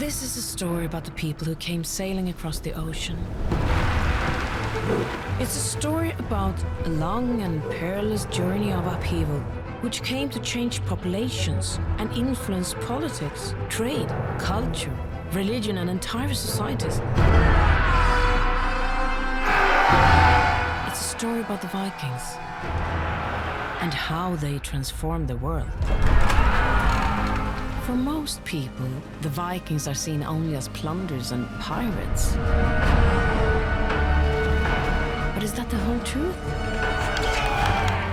This is a story about the people who came sailing across the ocean. It's a story about a long and perilous journey of upheaval, which came to change populations and influence politics, trade, culture, religion, and entire societies. It's a story about the Vikings and how they transformed the world. For most people, the Vikings are seen only as plunderers and pirates. But is that the whole truth?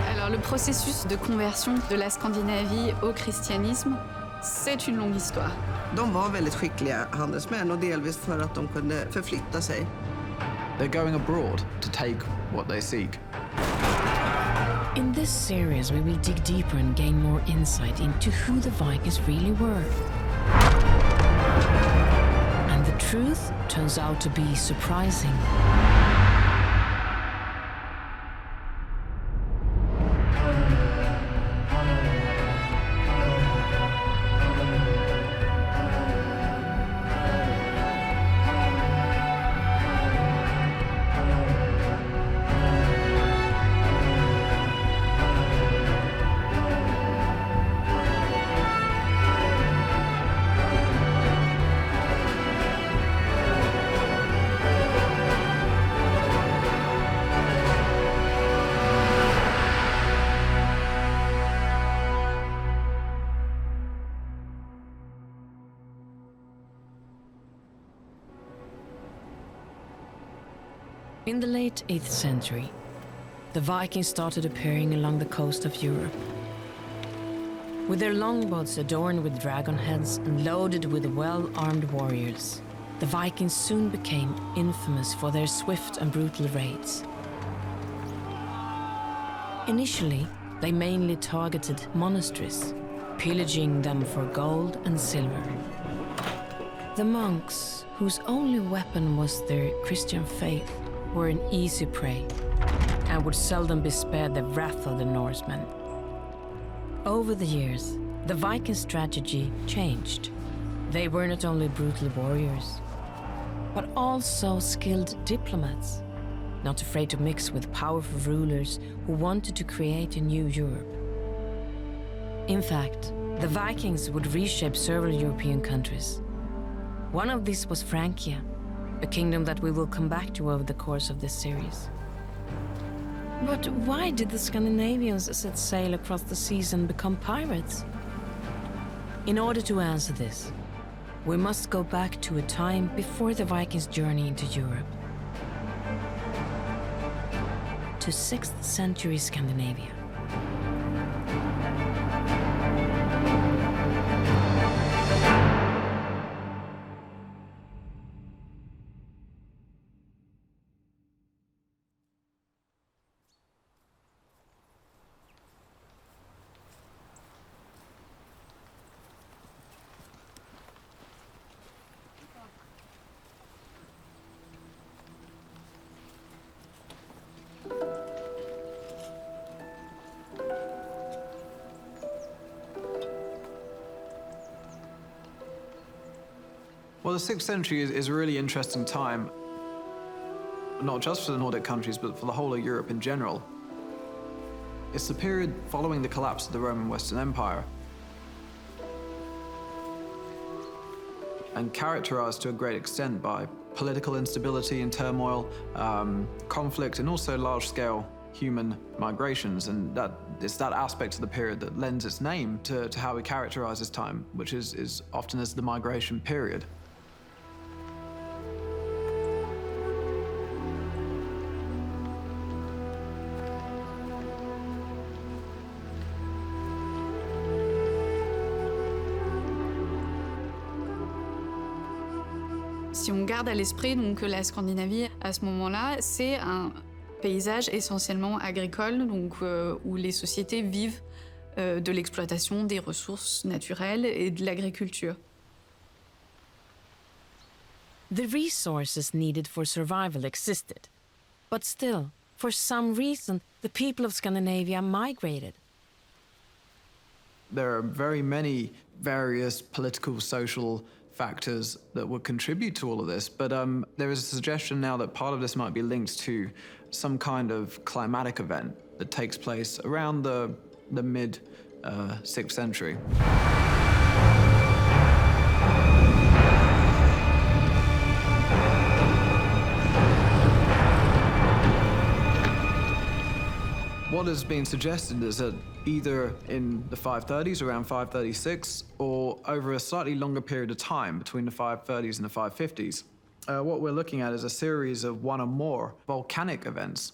Alors, le processus de conversion de la Scandinavie au christianisme, c'est une longue histoire. De var väldigt skickliga handelsmän och delvis för att de kunde förflytta sig. They're going abroad to take what they seek. In this series, we will dig deeper and gain more insight into who the Vikings really were. And the truth turns out to be surprising. In the late 8th century, the Vikings started appearing along the coast of Europe. With their longboats adorned with dragon heads and loaded with well-armed warriors, the Vikings soon became infamous for their swift and brutal raids. Initially, they mainly targeted monasteries, pillaging them for gold and silver. The monks, whose only weapon was their Christian faith, were an easy prey and would seldom be spared the wrath of the Norsemen. Over the years, the Viking strategy changed. They were not only brutal warriors, but also skilled diplomats, not afraid to mix with powerful rulers who wanted to create a new Europe. In fact, the Vikings would reshape several European countries. One of these was Francia, a kingdom that we will come back to over the course of this series. But why did the Scandinavians set sail across the seas and become pirates? In order to answer this, we must go back to a time before the Vikings' journey into Europe. To 6th century Scandinavia. Well, the 6th century is a really interesting time, not just for the Nordic countries, but for the whole of Europe in general. It's the period following the collapse of the Roman Western Empire, and characterized to a great extent by political instability and turmoil, conflict, and also large-scale human migrations. And it's that aspect of the period that lends its name to how we characterize this time, which is often as the migration period. Si on garde à l'esprit donc que la Scandinavie, à ce moment-là, c'est un paysage essentiellement agricole, donc où les sociétés vivent de l'exploitation des ressources naturelles et de l'agriculture. The resources needed for survival existed, but still, for some reason, the people of Scandinavia migrated. There are very many various political, social factors that would contribute to all of this, but there is a suggestion now that part of this might be linked to some kind of climatic event that takes place around the mid 6th century. What has been suggested is that either in the 530s, around 536, or over a slightly longer period of time between the 530s and the 550s, what we're looking at is a series of one or more volcanic events.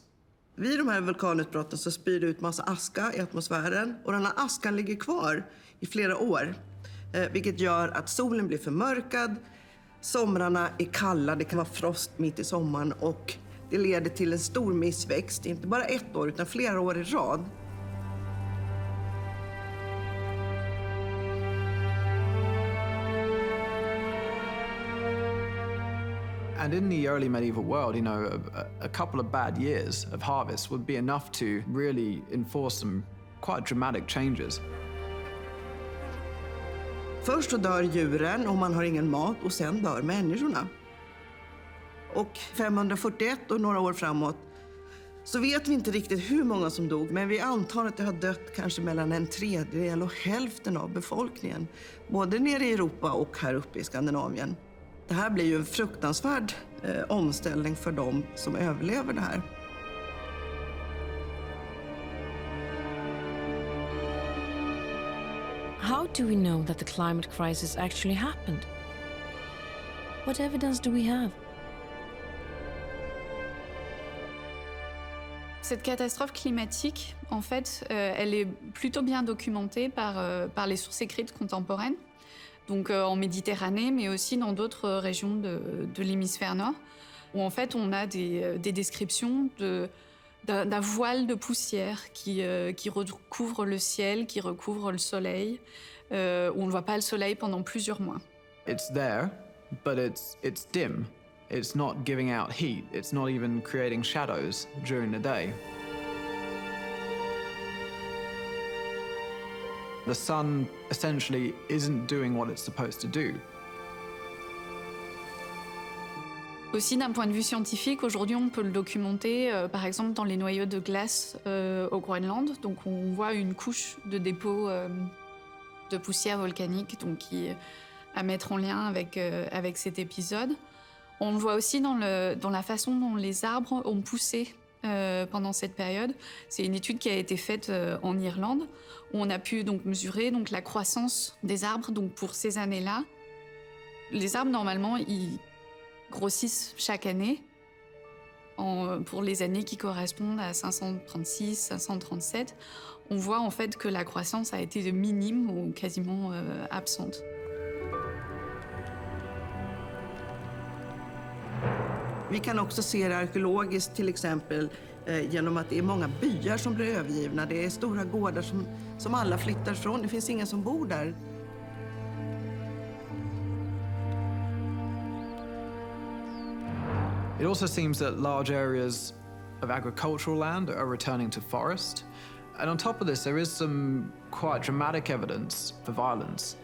Vid de här vulkanutbrotten så spyr det ut massa aska i atmosfären och den här askan ligger kvar i flera år. Vilket gör att solen blir förmörkad, somrarna är kalla, det kan vara frost mitt i sommaren och det leder till en stor missväxt, inte bara ett år utan flera år i rad. And in the early medieval world, you know, a couple of bad years of harvest would be enough to really enforce some quite dramatic changes. Först så dör djuren och man har ingen mat och sen dör människorna. Och 541 och några år framåt så vet vi inte riktigt hur många som dog, men vi antar att det har dött kanske mellan en tredjedel och hälften av befolkningen. Både nere i Europa och här uppe i Skandinavien. Det här blir ju en fruktansvärd omställning för dem som överlever det här. How do we know that the climate crisis actually happened? What evidence do we have? Cette catastrophe climatique, en fait, elle est plutôt bien documentée par les sources écrites contemporaines, donc en Méditerranée, mais aussi dans d'autres régions de l'hémisphère nord, où en fait on a des descriptions d'un voile de poussière qui recouvre le ciel, qui recouvre le soleil, où on ne voit pas le soleil pendant plusieurs mois. It's there, but it's dim. It's not giving out heat. It's not even creating shadows during the day. The sun essentially isn't doing what it's supposed to do. Aussi, d'un point de vue scientifique, aujourd'hui, on peut le documenter, par exemple, dans les noyaux de glace au Groenland. Donc, on voit une couche de dépôt de poussière volcanique, donc qui à mettre en lien avec cet épisode. On le voit aussi dans la façon dont les arbres ont poussé pendant cette période. C'est une étude qui a été faite en Irlande, où on a pu donc mesurer donc, la croissance des arbres donc, pour ces années-là. Les arbres, normalement, ils grossissent chaque année pour les années qui correspondent à 536, 537. On voit en fait que la croissance a été minime ou quasiment absente. Vi kan också se det arkeologiskt till exempel genom att det är många byar som blir övergivna. Det är stora gårdar som alla flyttar från. Det finns ingen som bor där. It also seems that large areas of agricultural land are returning to forest. And on top of this, there is some quite dramatic evidence for violence.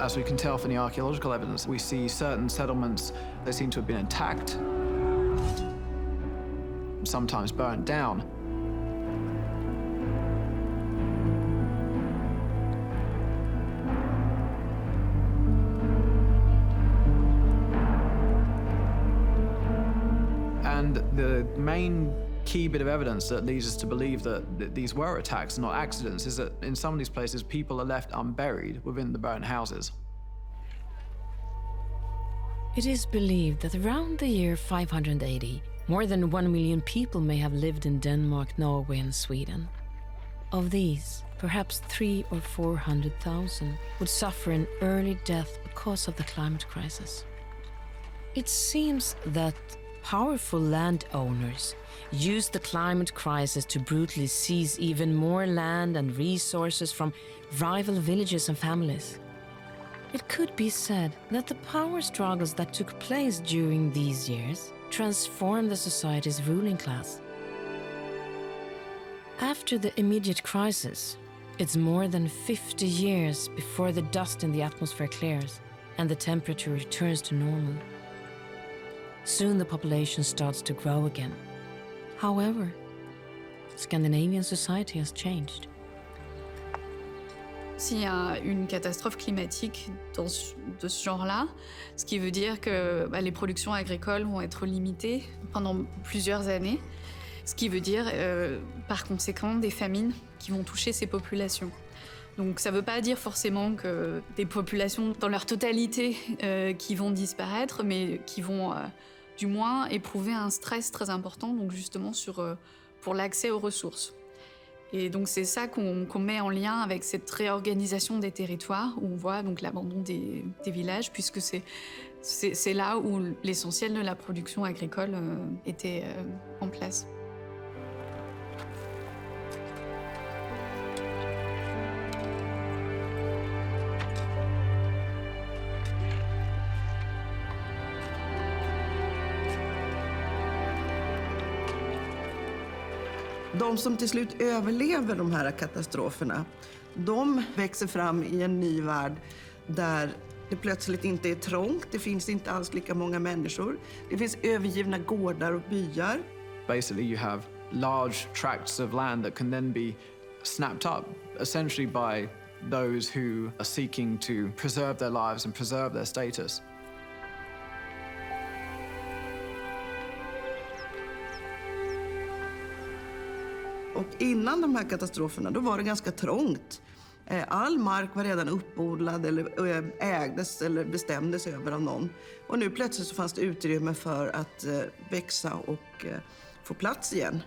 As we can tell from the archaeological evidence, we see certain settlements, they seem to have been attacked, sometimes burnt down. And the main key bit of evidence that leads us to believe that these were attacks, not accidents, is that in some of these places people are left unburied within the burnt houses. It is believed that around the year 580, more than 1 million people may have lived in Denmark, Norway, and Sweden. Of these, perhaps 300,000 or 400,000 would suffer an early death because of the climate crisis. It seems that powerful landowners used the climate crisis to brutally seize even more land and resources from rival villages and families. It could be said that the power struggles that took place during these years transformed the society's ruling class. After the immediate crisis, It's more than 50 years before the dust in the atmosphere clears and the temperature returns to normal. Soon the population starts to grow again. However, Scandinavian society has changed. S'il y a une catastrophe climatique de ce genre-là, ce qui veut dire que les productions agricoles vont être limitées pendant plusieurs années, ce qui veut dire par conséquent des famines qui vont toucher ces populations. Donc ça ne veut pas dire forcément que des populations dans leur totalité qui vont disparaître, mais qui vont du moins éprouver un stress très important, donc justement pour l'accès aux ressources. Et donc c'est ça qu'on met en lien avec cette réorganisation des territoires, où on voit donc l'abandon des villages, puisque c'est là où l'essentiel de la production agricole était en place. De som till slut överlever de här katastroferna, de växer fram i en ny värld där det plötsligt inte är trångt, det finns inte alls lika många människor. Det finns övergivna gårdar och byar. Basically you have large tracts of land that can then be snapped up, essentially by those who are seeking to preserve their lives and preserve their status. Och innan de här katastroferna, då var det ganska trångt. All mark var redan uppodlad eller ägdes eller bestämdes över av någon. Och nu plötsligt så fanns det utrymme för att växa och få plats igen.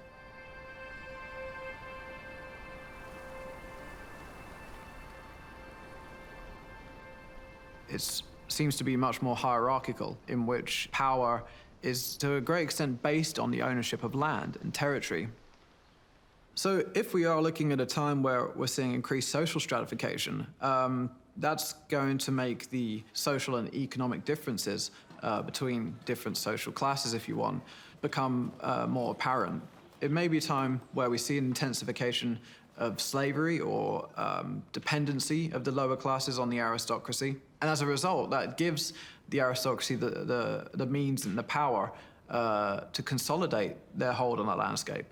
It seems to be much more hierarchical, in which power is to a great extent based on the ownership of land and territory. So if we are looking at a time where we're seeing increased social stratification, that's going to make the social and economic differences between different social classes, if you want, become more apparent. It may be a time where we see an intensification of slavery or dependency of the lower classes on the aristocracy. And as a result, that gives the aristocracy the means and the power to consolidate their hold on the landscape.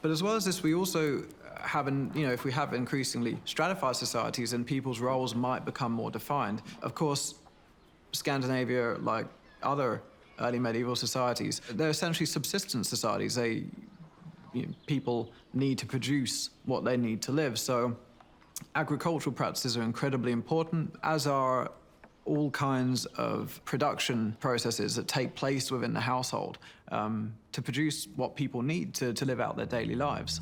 But as well as this, we also have, if we have increasingly stratified societies, and people's roles might become more defined. Of course, Scandinavia, like other early medieval societies, they're essentially subsistence societies. People need to produce what they need to live. So agricultural practices are incredibly important, as are all kinds of production processes that take place within the household to produce what people need to live out their daily lives.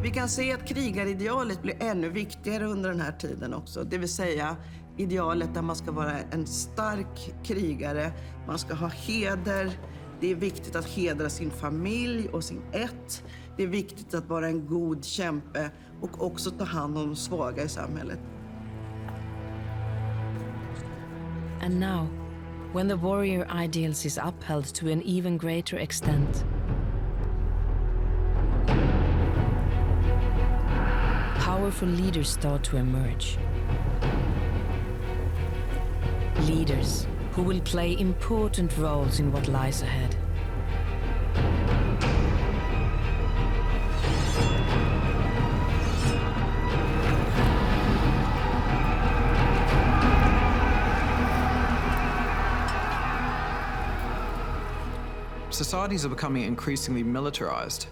Vi kan se att krigaridealet blir ännu viktigare under den här tiden också. Det vill säga idealet där man ska vara en stark krigare, man ska ha heder. Det är viktigt att hedra sin familj och sin ett. Det är viktigt att vara en god kämpe och också ta hand om de svaga i samhället. And now, when the warrior ideals is upheld to an even greater extent, powerful leaders start to emerge. Leaders who will play important roles in what lies ahead. Societies are becoming increasingly militarized.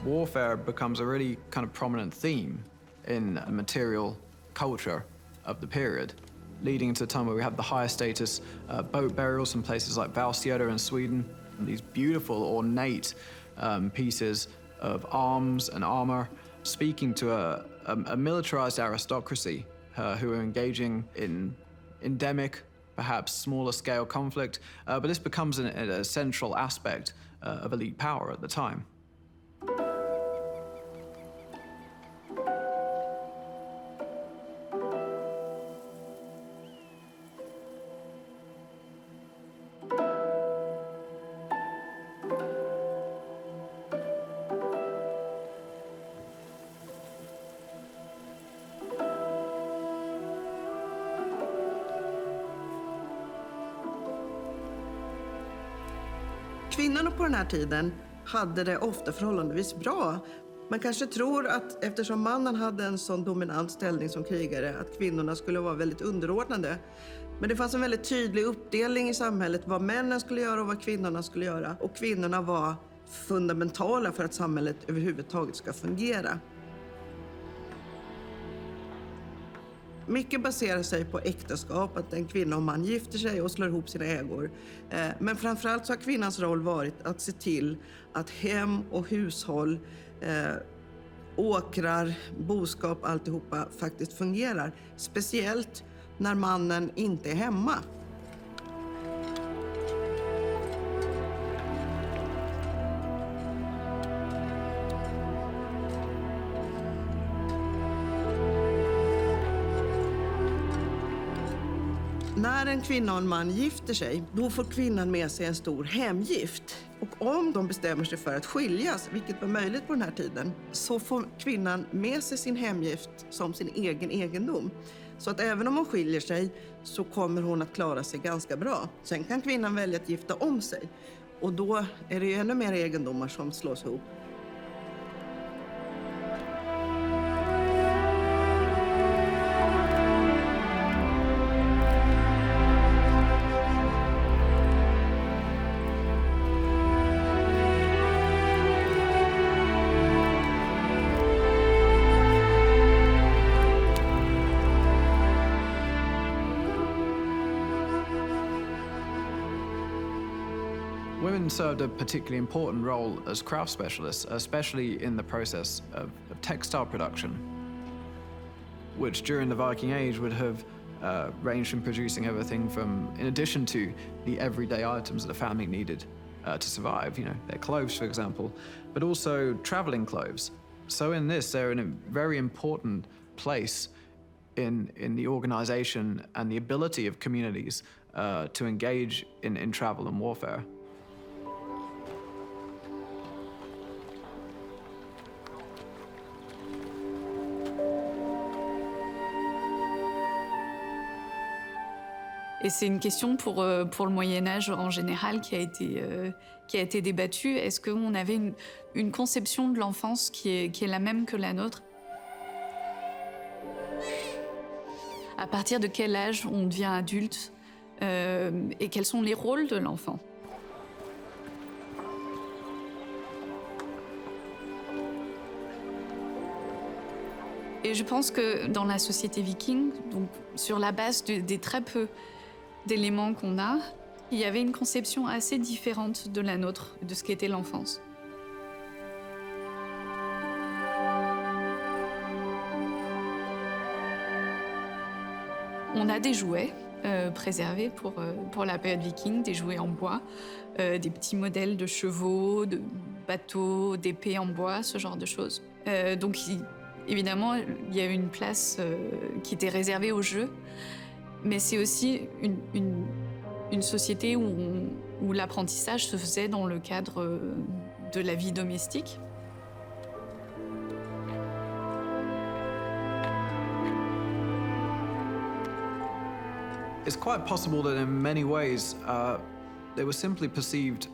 Warfare becomes a really kind of prominent theme in the material culture of the period, leading into a time where we have the highest status boat burials in places like Valsjöder in Sweden, and these beautiful ornate pieces of arms and armor, speaking to a militarized aristocracy who are engaging in endemic, perhaps smaller scale conflict, but this becomes a central aspect of elite power at the time. Kvinnorna på den här tiden hade det ofta förhållandevis bra. Man kanske tror att eftersom mannen hade en sån dominant ställning som krigare att kvinnorna skulle vara väldigt underordnade. Men det fanns en väldigt tydlig uppdelning i samhället vad männen skulle göra och vad kvinnorna skulle göra. Och kvinnorna var fundamentala för att samhället överhuvudtaget ska fungera. Mycket baserar sig på äktenskap, att en kvinna och man gifter sig och slår ihop sina ägor. Men framförallt så har kvinnans roll varit att se till att hem och hushåll, åkrar, boskap, alltihopa faktiskt fungerar. Speciellt när mannen inte är hemma. När en kvinna och en man gifter sig, då får kvinnan med sig en stor hemgift. Och om de bestämmer sig för att skiljas, vilket var möjligt på den här tiden, så får kvinnan med sig sin hemgift som sin egen egendom. Så att även om hon skiljer sig så kommer hon att klara sig ganska bra. Sen kan kvinnan välja att gifta om sig. Och då är det ju ännu mer egendomar som slås ihop. Women served a particularly important role as craft specialists, especially in the process of textile production, which during the Viking Age would have ranged from producing everything from, in addition to the everyday items that a family needed to survive, you know, their clothes, for example, but also traveling clothes. So in this, they're in a very important place in the organization and the ability of communities to engage in travel and warfare. Et c'est une question pour le Moyen-Âge en général qui a été débattue. Est-ce qu'on avait une conception de l'enfance qui est la même que la nôtre? À partir de quel âge on devient adulte et quels sont les rôles de l'enfant? Et je pense que dans la société viking, donc sur la base des très peu d'éléments qu'on a, il y avait une conception assez différente de la nôtre, de ce qu'était l'enfance. On a des jouets préservés pour la période viking, des jouets en bois, des petits modèles de chevaux, de bateaux, d'épées en bois, ce genre de choses. Donc évidemment, il y a une place qui était réservée aux jeux, mais c'est aussi une société où l'apprentissage se faisait dans le cadre de la vie domestique. It's quite possible that in many ways they were simply perceived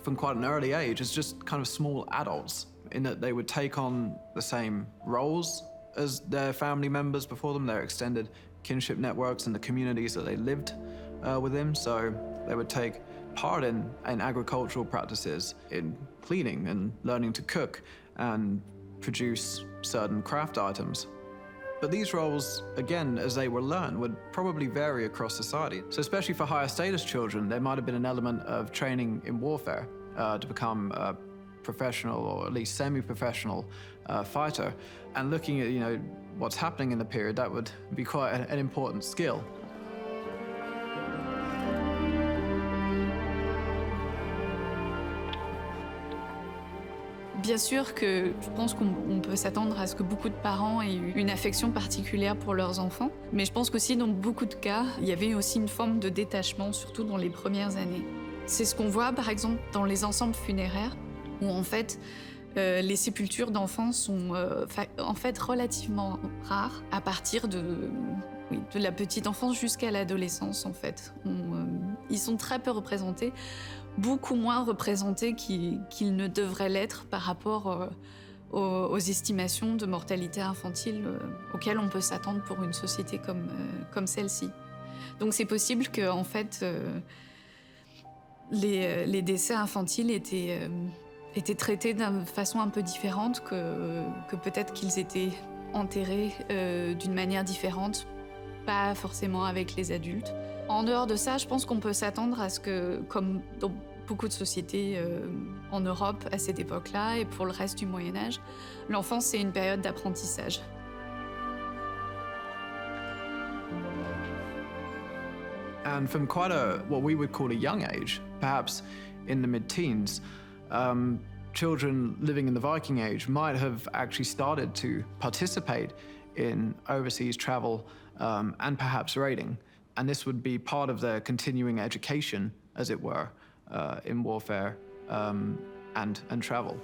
from quite an early age as just kind of small adults, in that they would take on the same roles as their family members before them, their extended kinship networks and the communities that they lived within. So they would take part in agricultural practices, in cleaning and learning to cook and produce certain craft items. But these roles, again, as they were learned, would probably vary across society. So especially for higher status children, there might have been an element of training in warfare to become professional or at least semi-professional fighter. And looking at, what's happening in the period, that would be quite an important skill. Bien sûr que je pense qu'on peut s'attendre à ce que beaucoup de parents aient eu une affection particulière pour leurs enfants, mais je pense qu'aussi dans beaucoup de cas, il y avait aussi une forme de détachement, surtout dans les premières années. C'est ce qu'on voit par exemple dans les ensembles funéraires, où en fait les sépultures d'enfants sont en fait relativement rares à partir de la petite enfance jusqu'à l'adolescence en fait. Ils sont très peu représentés, beaucoup moins représentés qu'ils ne devraient l'être par rapport aux estimations de mortalité infantile auxquelles on peut s'attendre pour une société comme celle-ci. Donc c'est possible que en fait les décès infantiles étaient traités d'une façon un peu différente, que peut-être qu'ils étaient enterrés d'une manière différente, pas forcément avec les adultes. En dehors de ça, je pense qu'on peut s'attendre à ce que, comme dans beaucoup de sociétés en Europe à cette époque-là et pour le reste du Moyen-Âge, l'enfance, c'est une période d'apprentissage. And from quite what we would call a young age, perhaps in the mid-teens, children living in the Viking Age might have actually started to participate in overseas travel and perhaps raiding. And this would be part of their continuing education, as it were, in warfare and travel.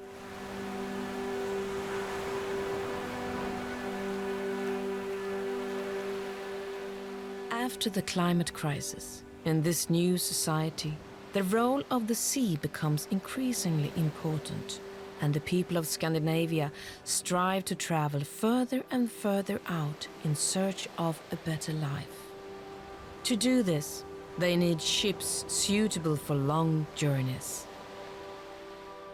After the climate crisis, in this new society, the role of the sea becomes increasingly important, and the people of Scandinavia strive to travel further and further out in search of a better life. To do this, they need ships suitable for long journeys.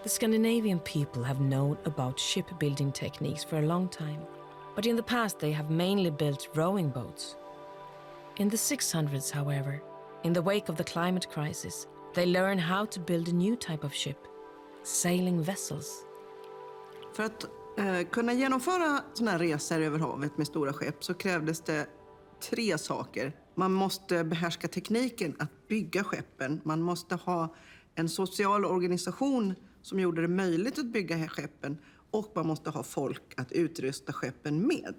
The Scandinavian people have known about shipbuilding techniques for a long time, but in the past they have mainly built rowing boats. In the 600s, however, in the wake of the climate crisis, they learn how to build a new type of ship, sailing vessels. För att kunna genomföra såna här resor över havet med stora skepp så krävdes det 3 saker. Man måste behärska tekniken att bygga skeppen. Man måste ha en social organisation som gjorde det möjligt att bygga skeppen. Och man måste ha folk att utrusta skeppen med.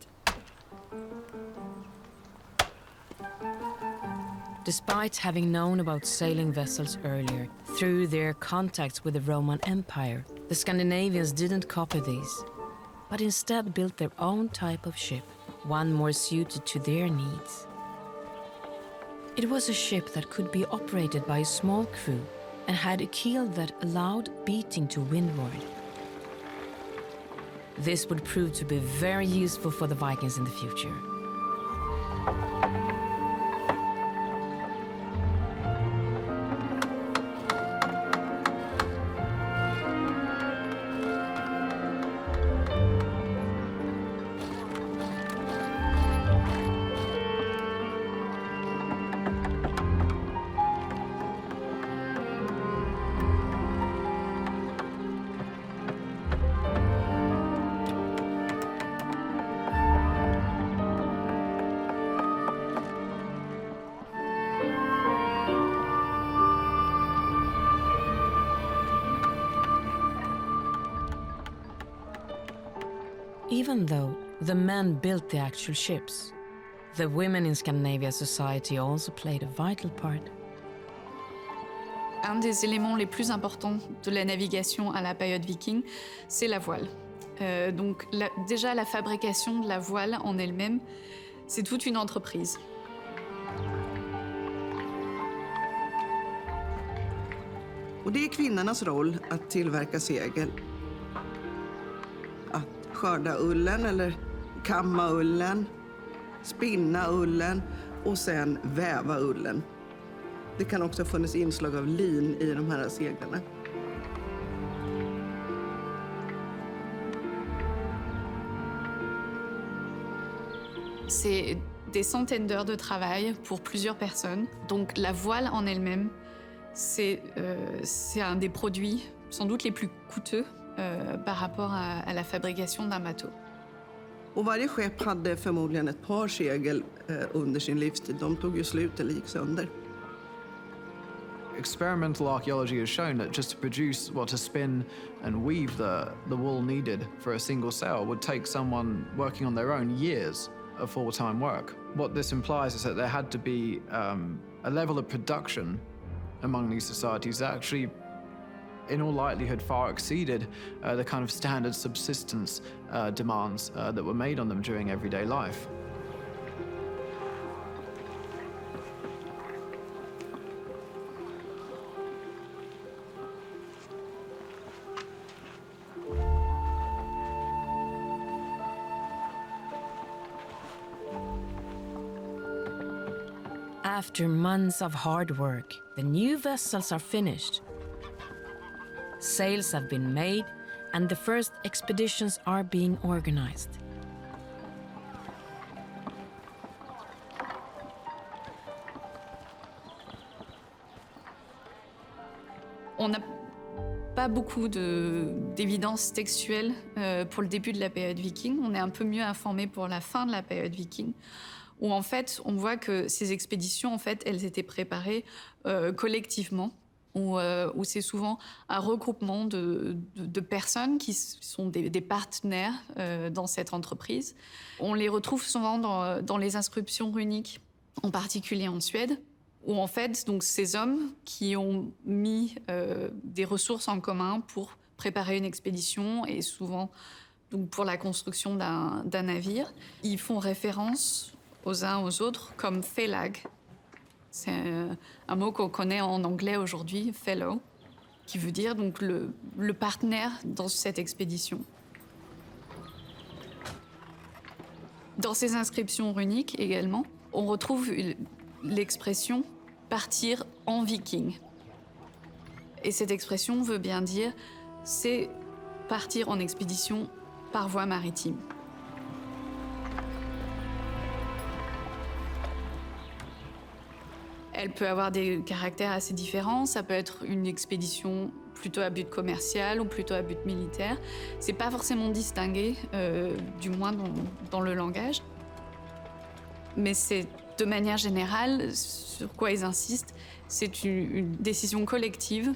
Despite having known about sailing vessels earlier, through their contacts with the Roman Empire, the Scandinavians didn't copy these, but instead built their own type of ship, one more suited to their needs. It was a ship that could be operated by a small crew and had a keel that allowed beating to windward. This would prove to be very useful for the Vikings in the future. Even though the men built the actual ships, the women in Scandinavian society also played a vital part. Un des éléments les plus importants de la navigation à la période viking, c'est la voile. Donc déjà la fabrication de la voile en elle-même, c'est toute une entreprise. Och det är kvinnornas roll att tillverka segel. Att skörda ullen eller kamma ullen, spinna ullen och sen väva ullen. Det kan också ha funnits inslag av lin i de här seglarna. C'est des centaines d'heures de travail pour plusieurs personnes. Donc la voile en elle-même, c'est un des produits sans doute les plus coûteux par rapport à la fabrication d'un bateau. Och varje skepp hade förmodligen ett par segel under sin livstid. De tog ju slut eller gick sönder. Experimental archaeology has shown that just to produce, to spin and weave the wool needed for a single sail would take someone working on their own years of full-time work. What this implies is that there had to be a level of production among these societies that actually, in all likelihood, far exceeded the kind of standard subsistence demands that were made on them during everyday life. After months of hard work, the new vessels are finished. Sails have been made, and the first expeditions are being organized. On n'a pas beaucoup d'évidence textuelle pour le début de la période viking. On est un peu mieux informé pour la fin de la période viking, où en fait, on voit que ces expéditions, en fait, elles étaient préparées collectivement, où c'est souvent un regroupement de personnes qui sont des partenaires dans cette entreprise. On les retrouve souvent dans les inscriptions runiques, en particulier en Suède, où en fait, donc, ces hommes qui ont mis des ressources en commun pour préparer une expédition et souvent donc, pour la construction d'un navire, ils font référence aux uns aux autres comme félag. C'est un mot qu'on connaît en anglais aujourd'hui, fellow, qui veut dire donc le partenaire dans cette expédition. Dans ces inscriptions runiques également, on retrouve l'expression « partir en viking ». Et cette expression veut bien dire c'est partir en expédition par voie maritime. Elle peut avoir des caractères assez différents. Ça peut être une expédition plutôt à but commercial ou plutôt à but militaire. C'est pas forcément distingué, du moins dans le langage. Mais c'est de manière générale, sur quoi ils insistent, c'est une décision collective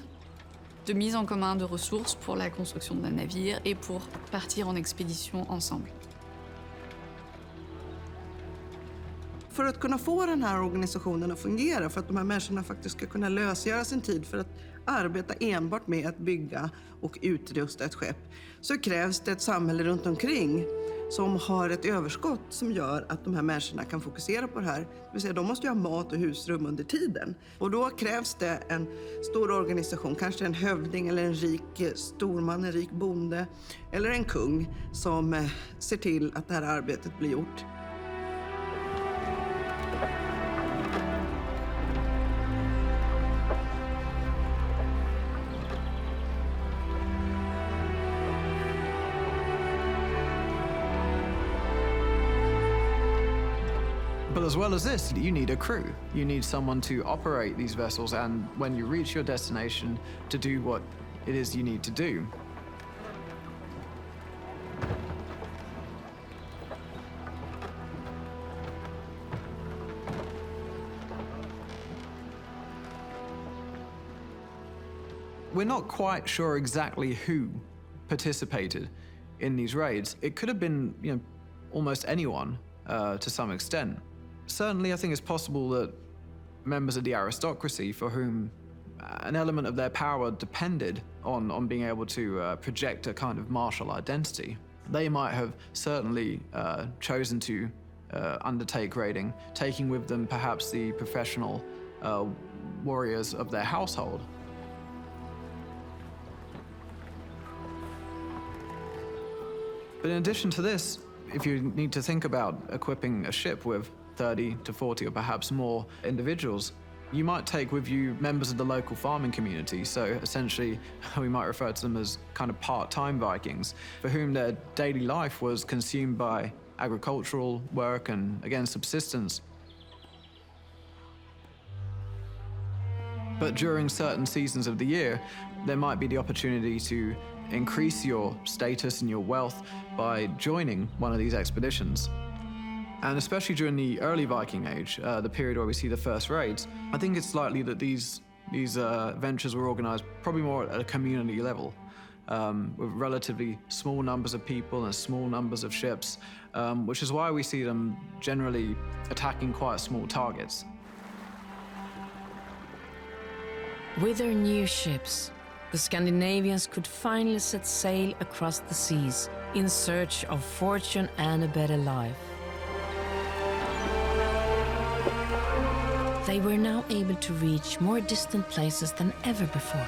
de mise en commun de ressources pour la construction d'un navire et pour partir en expédition ensemble. För att kunna få den här organisationen att fungera, för att de här människorna faktiskt ska kunna lösgöra sin tid för att arbeta enbart med att bygga och utrusta ett skepp, så krävs det ett samhälle runt omkring som har ett överskott som gör att de här människorna kan fokusera på det här. Det vill säga, de måste ju ha mat och husrum under tiden. Och då krävs det en stor organisation, kanske en hövding eller en rik storman, en rik bonde eller en kung som ser till att det här arbetet blir gjort. But as well as this, you need a crew. You need someone to operate these vessels, and when you reach your destination, to do what it is you need to do. We're not quite sure exactly who participated in these raids. It could have been, almost anyone to some extent. Certainly, I think it's possible that members of the aristocracy, for whom an element of their power depended on being able to project a kind of martial identity, they might have certainly chosen to undertake raiding, taking with them perhaps the professional warriors of their household. But in addition to this, if you need to think about equipping a ship with 30 to 40 or perhaps more individuals, you might take with you members of the local farming community. So essentially, we might refer to them as kind of part-time Vikings, for whom their daily life was consumed by agricultural work and, again, subsistence. But during certain seasons of the year, there might be the opportunity to increase your status and your wealth by joining one of these expeditions. And especially during the early Viking Age, the period where we see the first raids, I think it's likely that these ventures were organized probably more at a community level, with relatively small numbers of people and small numbers of ships, which is why we see them generally attacking quite small targets. With their new ships, the Scandinavians could finally set sail across the seas in search of fortune and a better life. They were now able to reach more distant places than ever before.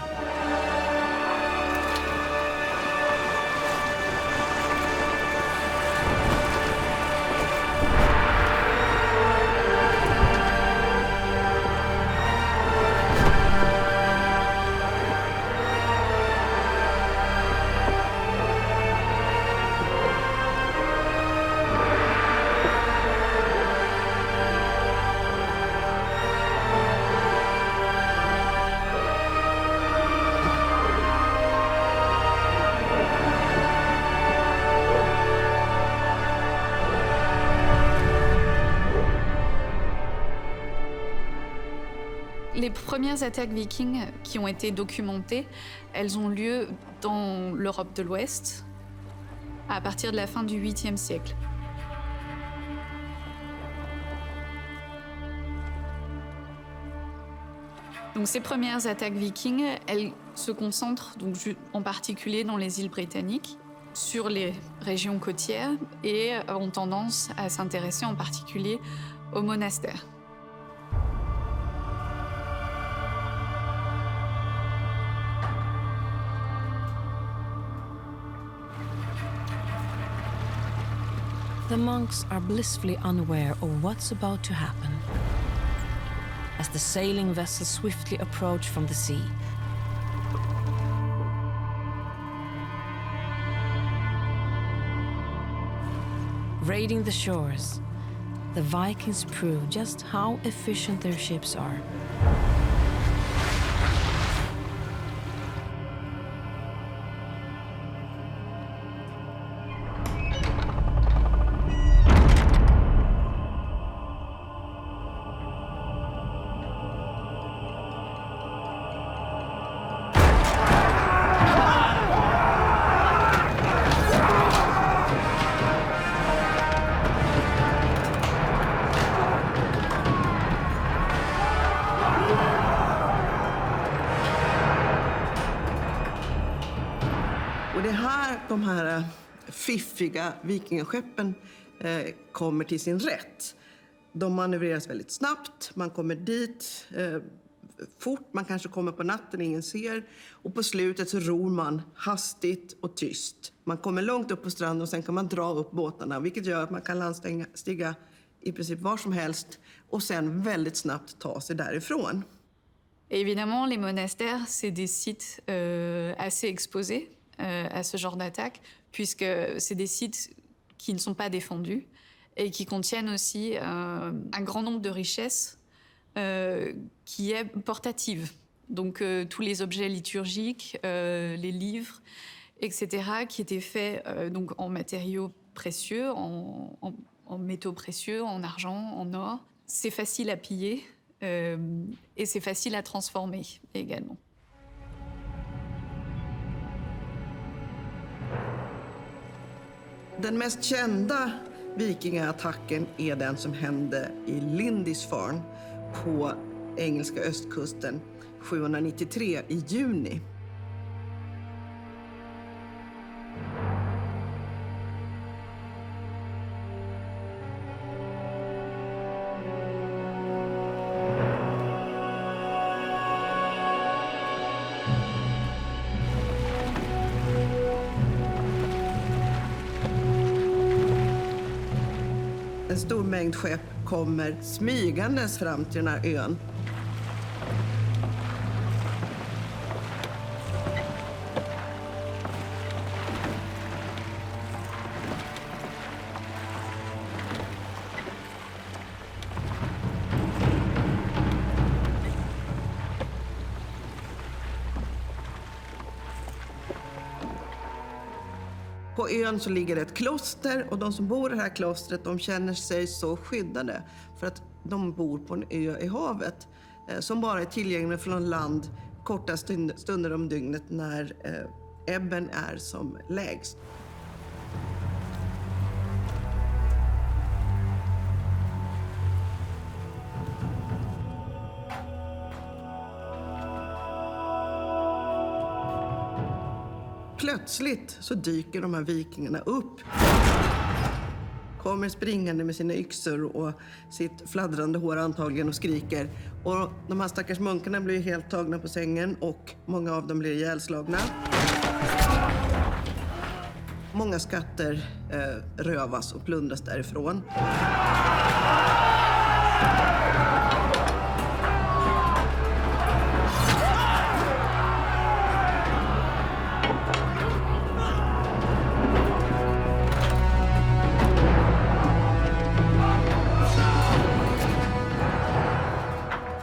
Les premières attaques vikings qui ont été documentées, elles ont lieu dans l'Europe de l'Ouest à partir de la fin du 8e siècle. Donc ces premières attaques vikings, elles se concentrent donc en particulier dans les îles britanniques, sur les régions côtières et ont tendance à s'intéresser en particulier aux monastères. The monks are blissfully unaware of what's about to happen as the sailing vessels swiftly approach from the sea. Raiding the shores, the Vikings prove just how efficient their ships are. Och det är här de här fiffiga vikingaskeppen kommer till sin rätt. De manövreras väldigt snabbt, man kommer dit fort, man kanske kommer på natten, ingen ser. Och på slutet så ror man hastigt och tyst. Man kommer långt upp på stranden och sen kan man dra upp båtarna, vilket gör att man kan landstiga i princip var som helst och sen väldigt snabbt ta sig därifrån. Évidemment, les monastères, c'est des sites assez exposés à ce genre d'attaque, puisque c'est des sites qui ne sont pas défendus et qui contiennent aussi un grand nombre de richesses qui est portative. Donc tous les objets liturgiques, les livres, etc., qui étaient faits donc en matériaux précieux, en métaux précieux, en argent, en or. C'est facile à piller et c'est facile à transformer également. Den mest kända vikingaattacken är den som hände i Lindisfarne på engelska östkusten 793 i juni. En stor mängd skepp kommer smygandes fram till den här ön. På ön så ligger ett kloster och de som bor i det här klostret de känner sig så skyddade för att de bor på en ö i havet som bara är tillgänglig från land korta stunder om dygnet när ebben är som lägst. Plötsligt så dyker de här vikingarna upp. Kommer springande med sina yxor och sitt fladdrande hår antagligen och skriker. Och de här stackars munkarna blir helt tagna på sängen och många av dem blir ihjälslagna. Många skatter rövas och plundras därifrån.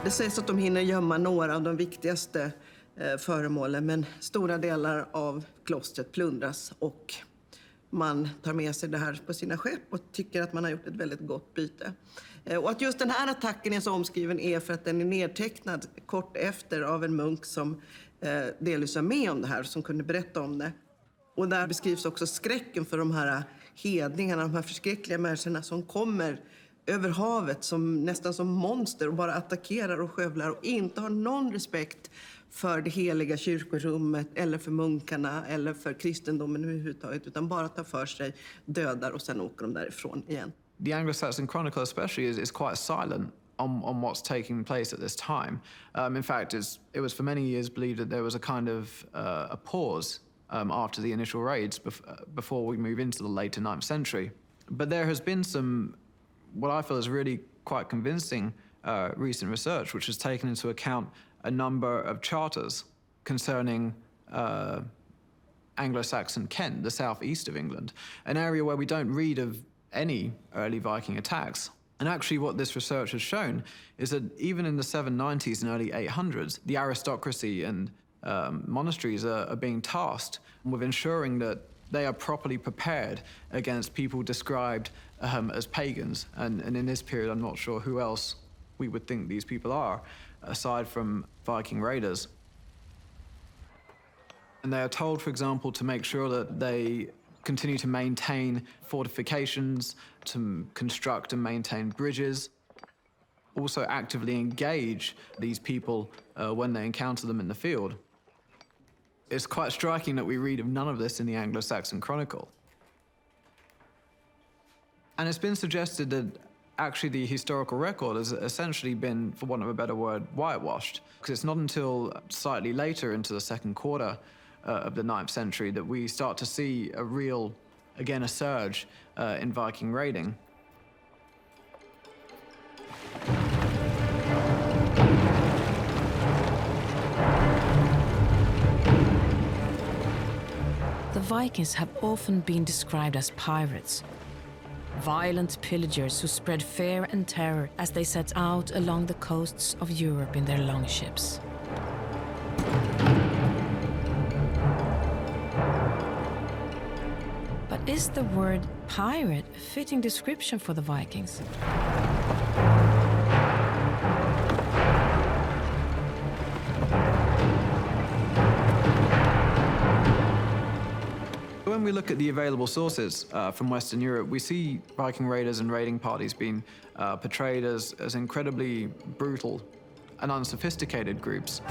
Det sägs att de hinner gömma några av de viktigaste föremålen, men stora delar av klostret plundras och man tar med sig det här på sina skepp och tycker att man har gjort ett väldigt gott byte. Och att just den här attacken är så omskriven är för att den är nedtecknad kort efter av en munk som delvis var med om det här, som kunde berätta om det. Och där beskrivs också skräcken för de här hedningarna, de här förskräckliga människorna som kommer över havet som nästan som monster och bara attackerar och skövlar och inte har någon respekt för det heliga kyrkorummet eller för munkarna eller för kristendomen överhuvudtaget, utan bara tar för sig, dödar och sen åker de därifrån igen. The Anglo-Saxon Chronicle especially is quite silent on what's taking place at this time. In fact, it was for many years believed that there was a kind of a pause after the initial raids before we move into the later 9th century. But there has been some, what I feel is really quite convincing recent research, which has taken into account a number of charters concerning Anglo-Saxon Kent, the southeast of England, an area where we don't read of any early Viking attacks. And actually what this research has shown is that even in the 790s and early 800s, the aristocracy and monasteries are being tasked with ensuring that they are properly prepared against people described as pagans. And in this period, I'm not sure who else we would think these people are, aside from Viking raiders. And they are told, for example, to make sure that they continue to maintain fortifications, to construct and maintain bridges, also actively engage these people when they encounter them in the field. It's quite striking that we read of none of this in the Anglo-Saxon Chronicle. And it's been suggested that actually the historical record has essentially been, for want of a better word, whitewashed. Because it's not until slightly later into the second quarter of the 9th century that we start to see a real, again, a surge in Viking raiding. The Vikings have often been described as pirates, violent pillagers who spread fear and terror as they set out along the coasts of Europe in their longships. But is the word pirate a fitting description for the Vikings? When we look at the available sources from Western Europe, we see Viking raiders and raiding parties being portrayed as incredibly brutal and unsophisticated groups.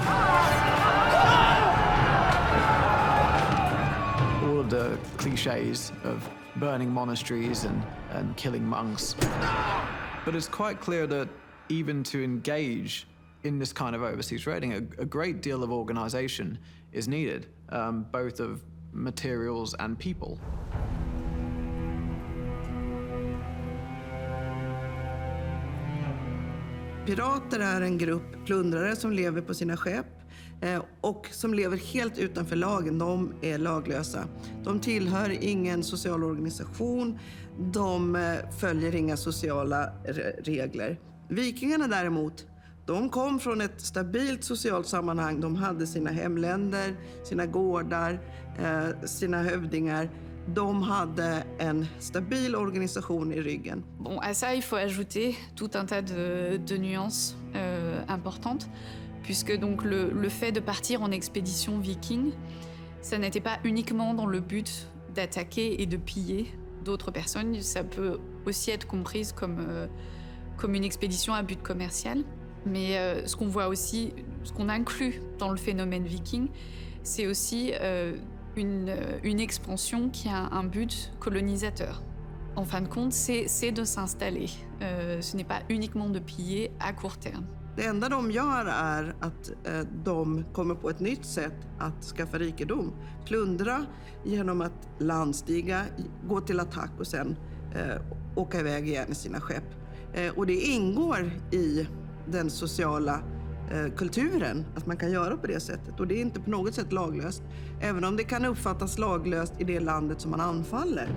All of the cliches of burning monasteries and killing monks. But it's quite clear that even to engage in this kind of overseas raiding, a great deal of organization is needed, both of materials and people. Pirater är en grupp plundrare som lever på sina skepp och som lever helt utanför lagen. De är laglösa. De tillhör ingen social organisation. De följer inga sociala regler. Vikingarna däremot, de kom från ett stabilt socialt sammanhang. De hade sina hemländer, sina gårdar, sina hövdingar. de hade en stabil organisation i ryggen. Bon, à ça, il faut ajouter tout un tas de nuances importantes, puisque donc le fait de partir en expédition viking, ça n'était pas uniquement dans le but d'attaquer et de piller d'autres personnes, ça peut aussi être comprise comme une expédition à but commercial. Mais ce qu'on voit aussi, ce qu'on inclut dans le phénomène viking, c'est aussi une expansion qui a un but colonisateur. En fin de compte, c'est de s'installer. Ce n'est pas uniquement de piller à court terme. Det enda de gör är att de kommer på ett nytt sätt att skaffa rikedom. Plundra genom att landstiga, gå till attack och sen åka iväg igen i sina skepp. Och det ingår i den sociala kulturen att man kan göra på det sättet. Och det är inte på något sätt laglöst. Även om det kan uppfattas laglöst i det landet som man anfaller.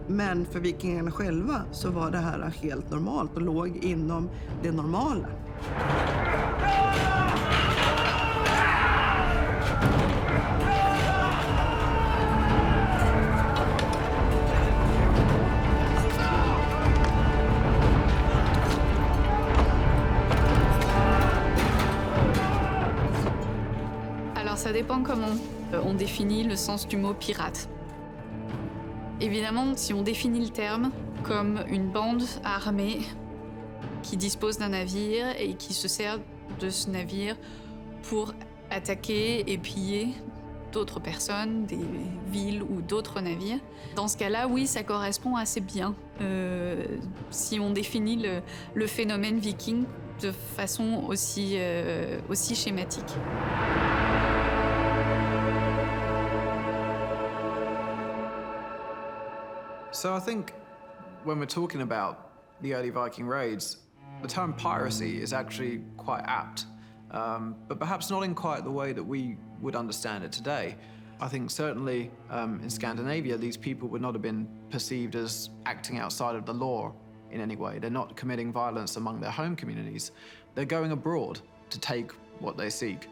Men för vikingarna själva så var det här helt normalt och låg inom det normala. Alors ça dépend comment on définit le sens du mot pirate. Évidemment, si on définit le terme comme une bande armée qui dispose d'un navire et qui se sert de ce navire pour attaquer et piller d'autres personnes, des villes ou d'autres navires. Dans ce cas-là, oui, ça correspond assez bien si on définit le phénomène viking de façon aussi schématique. So I think when we're talking about the early Viking raids, the term piracy is actually quite apt, but perhaps not in quite the way that we would understand it today. I think certainly in Scandinavia, these people would not have been perceived as acting outside of the law in any way. They're not committing violence among their home communities. They're going abroad to take what they seek.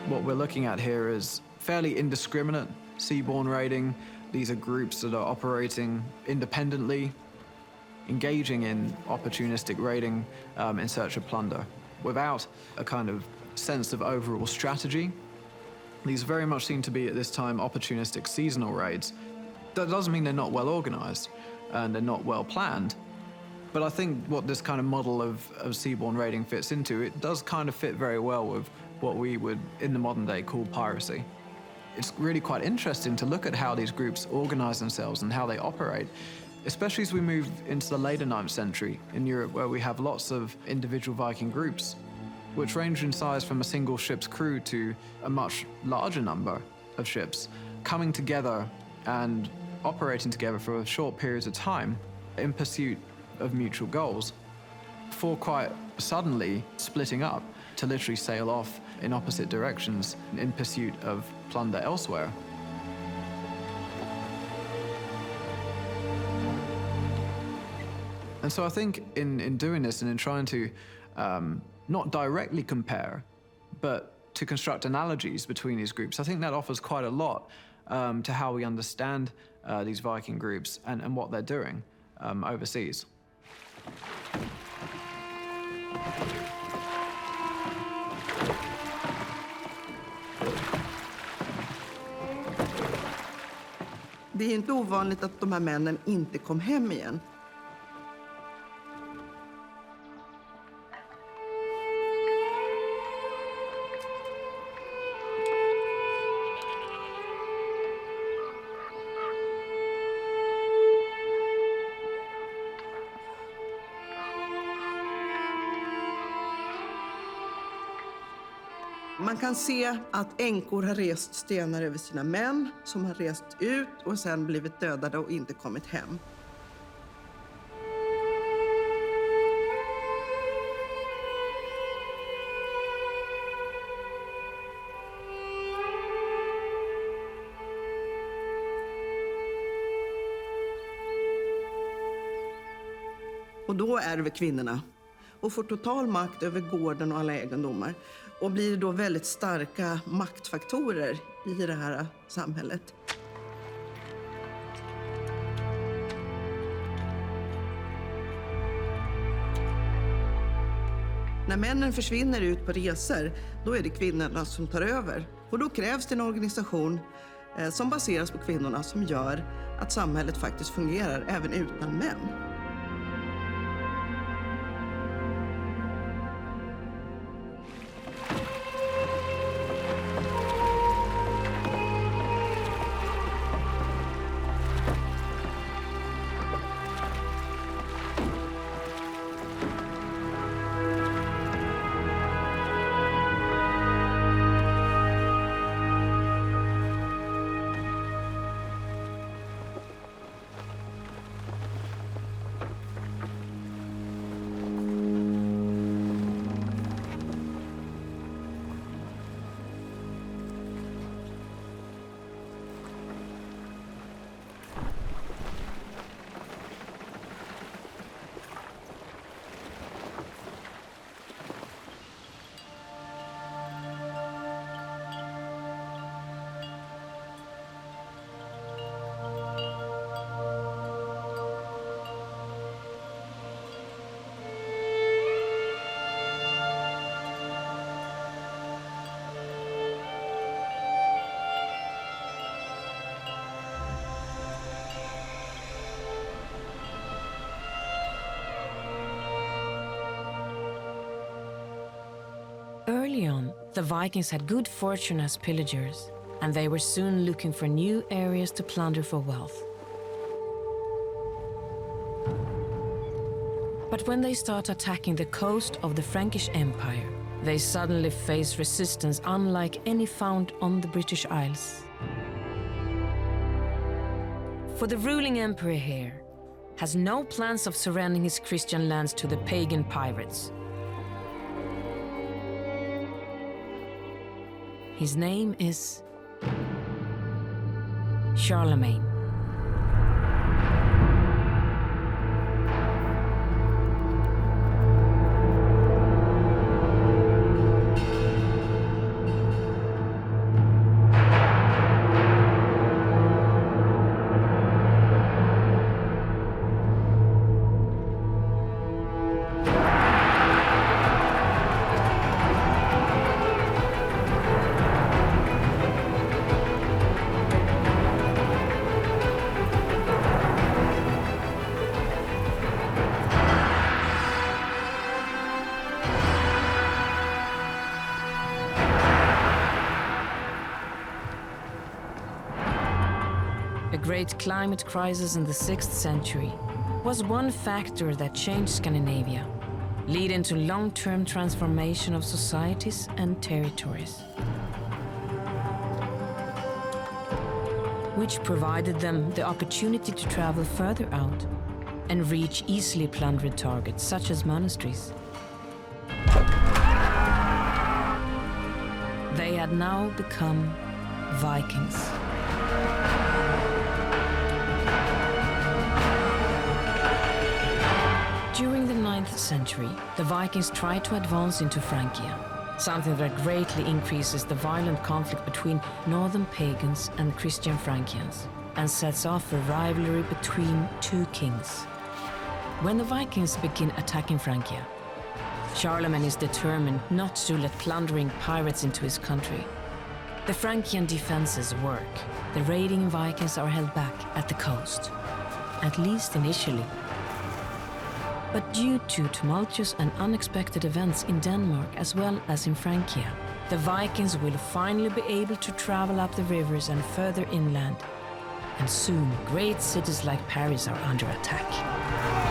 What we're looking at here is fairly indiscriminate seaborne raiding. These are groups that are operating independently, engaging in opportunistic raiding in search of plunder, without a kind of sense of overall strategy. These very much seem to be at this time opportunistic seasonal raids. That doesn't mean they're not well organized and they're not well planned, but I think what this kind of model of seaborne raiding fits into, it does kind of fit very well with what we would in the modern day call piracy. It's really quite interesting to look at how these groups organize themselves and how they operate, especially as we move into the later 9th century in Europe, where we have lots of individual Viking groups, which range in size from a single ship's crew to a much larger number of ships, coming together and operating together for short periods of time in pursuit of mutual goals, before quite suddenly splitting up to literally sail off in opposite directions in pursuit of plunder elsewhere. And so I think in doing this and in trying to not directly compare, but to construct analogies between these groups, I think that offers quite a lot to how we understand these Viking groups and what they're doing overseas. Det är inte ovanligt att de här männen inte kom hem igen. Man kan se att änkor har rest stenar över sina män som har rest ut och sen blivit dödade och inte kommit hem. Och då ärver kvinnorna och får total makt över gården och alla egendomar. och blir då väldigt starka maktfaktorer i det här samhället. När männen försvinner ut på resor, då är det kvinnorna som tar över. Och då krävs det en organisation som baseras på kvinnorna som gör att samhället faktiskt fungerar även utan män. Early on, the Vikings had good fortune as pillagers, and they were soon looking for new areas to plunder for wealth. But when they start attacking the coast of the Frankish Empire, they suddenly face resistance unlike any found on the British Isles. For the ruling emperor here has no plans of surrendering his Christian lands to the pagan pirates. His name is Charlemagne. A great climate crisis in the 6th century was one factor that changed Scandinavia, leading to long-term transformation of societies and territories, which provided them the opportunity to travel further out and reach easily plundered targets such as monasteries. They had now become Vikings. During the 9th century, the Vikings tried to advance into Francia, something that greatly increases the violent conflict between northern pagans and Christian Frankians, and sets off a rivalry between two kings. When the Vikings begin attacking Francia, Charlemagne is determined not to let plundering pirates into his country. The Frankian defenses work. The raiding Vikings are held back at the coast, at least initially. But due to tumultuous and unexpected events in Denmark as well as in Francia, the Vikings will finally be able to travel up the rivers and further inland, and soon great cities like Paris are under attack.